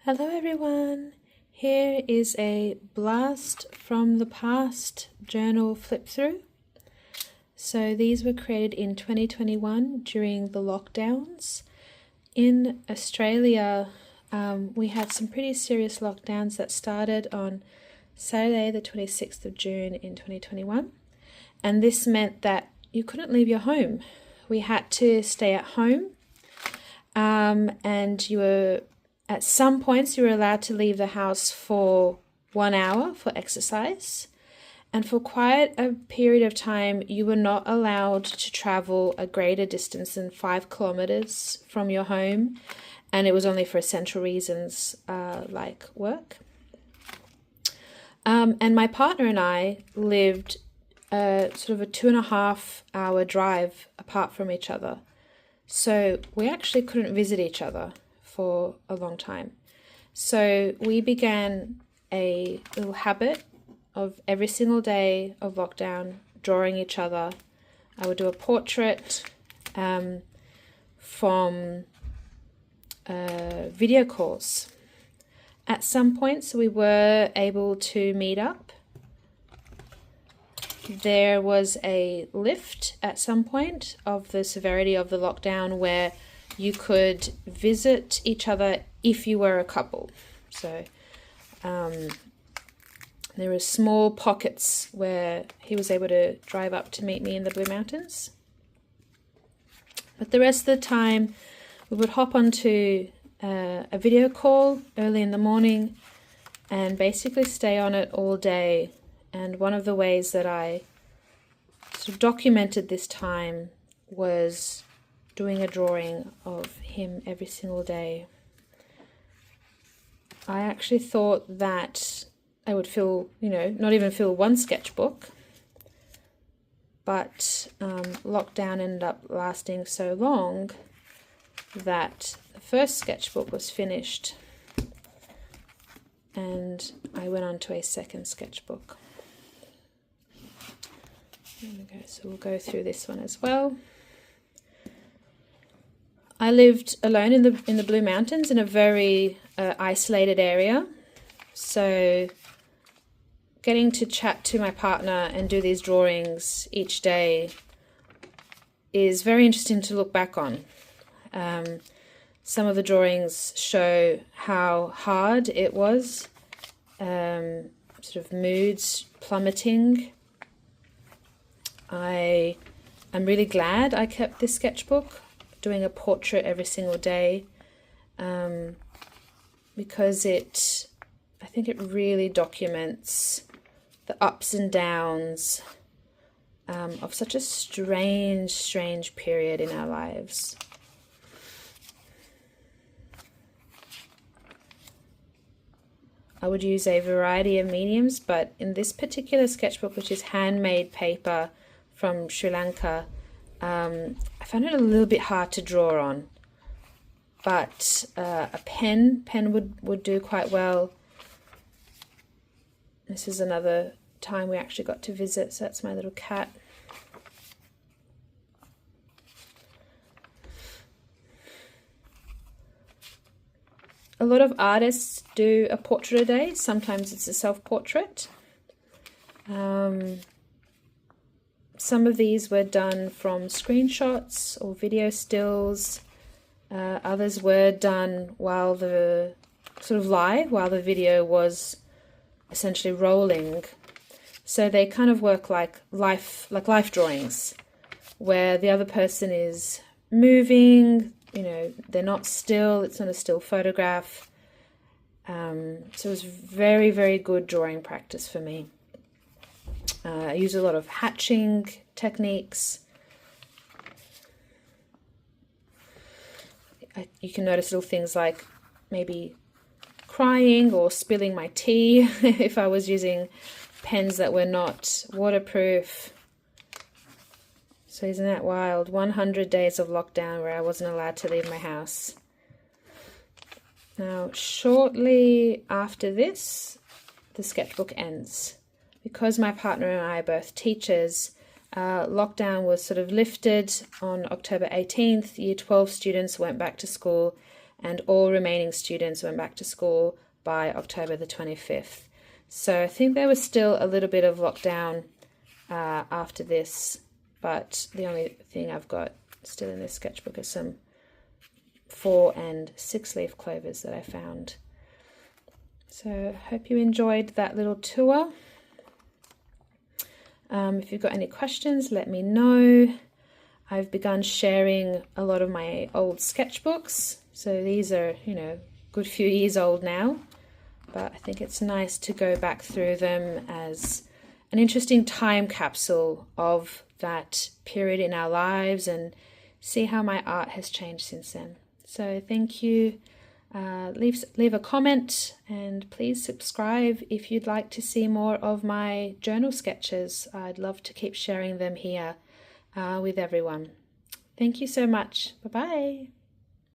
Hello everyone! Here is a blast from the past journal flip through. So these were created in 2021 during the lockdowns. In Australia, we had some pretty serious lockdowns that started on Saturday the 26th of June in 2021. And this meant that you couldn't leave your home. We had to stay at home and you were at some points, you were allowed to leave the house for 1 hour for exercise. And for quite a period of time, you were not allowed to travel a greater distance than 5 kilometers from your home. And it was only for essential reasons like work. And my partner and I lived sort of a 2.5 hour drive apart from each other. So we actually couldn't visit each other for a long time. So we began a little habit of every single day of lockdown drawing each other. I would do a portrait from video calls. At some points we were able to meet up. There was a lift at some point of the severity of the lockdown where you could visit each other if you were a couple. So there were small pockets where he was able to drive up to meet me in the Blue Mountains. But the rest of the time, we would hop onto a video call early in the morning and basically stay on it all day. And one of the ways that I sort of documented this time was doing a drawing of him every single day. I actually thought that I would fill, not even fill one sketchbook, but lockdown ended up lasting so long that the first sketchbook was finished and I went on to a second sketchbook. There we go. So we'll go through this one as well. I lived alone in the Blue Mountains in a very isolated area, so getting to chat to my partner and do these drawings each day is very interesting to look back on. Some of the drawings show how hard it was, sort of moods plummeting. I am really glad I kept this sketchbook, doing a portrait every single day, because I think it really documents the ups and downs of such a strange period in our lives. I would use a variety of mediums, but in this particular sketchbook, which is handmade paper from Sri Lanka, I found it a little bit hard to draw on, but a pen would do quite well. This is another time we actually got to visit, so that's my little cat. A lot of artists do a portrait a day. Sometimes it's a self-portrait. Some of these were done from screenshots or video stills. Others were done while the video was essentially rolling. So they kind of work like life drawings, where the other person is moving. They're not still. It's not a still photograph. So it was very, very good drawing practice for me. I use a lot of hatching techniques. You can notice little things like maybe crying or spilling my tea if I was using pens that were not waterproof. So isn't that wild? 100 days of lockdown where I wasn't allowed to leave my house. Now, shortly after this, the sketchbook ends. Because my partner and I are both teachers, lockdown was sort of lifted on October 18th. Year 12 students went back to school and all remaining students went back to school by October the 25th. So I think there was still a little bit of lockdown after this, but the only thing I've got still in this sketchbook is some 4 and 6 leaf clovers that I found. So I hope you enjoyed that little tour. If you've got any questions, let me know. I've begun sharing a lot of my old sketchbooks. So these are, good few years old now, but I think it's nice to go back through them as an interesting time capsule of that period in our lives and see how my art has changed since then. So thank you. Leave a comment and please subscribe if you'd like to see more of my journal sketches. I'd love to keep sharing them here with everyone. Thank you so much. Bye-bye.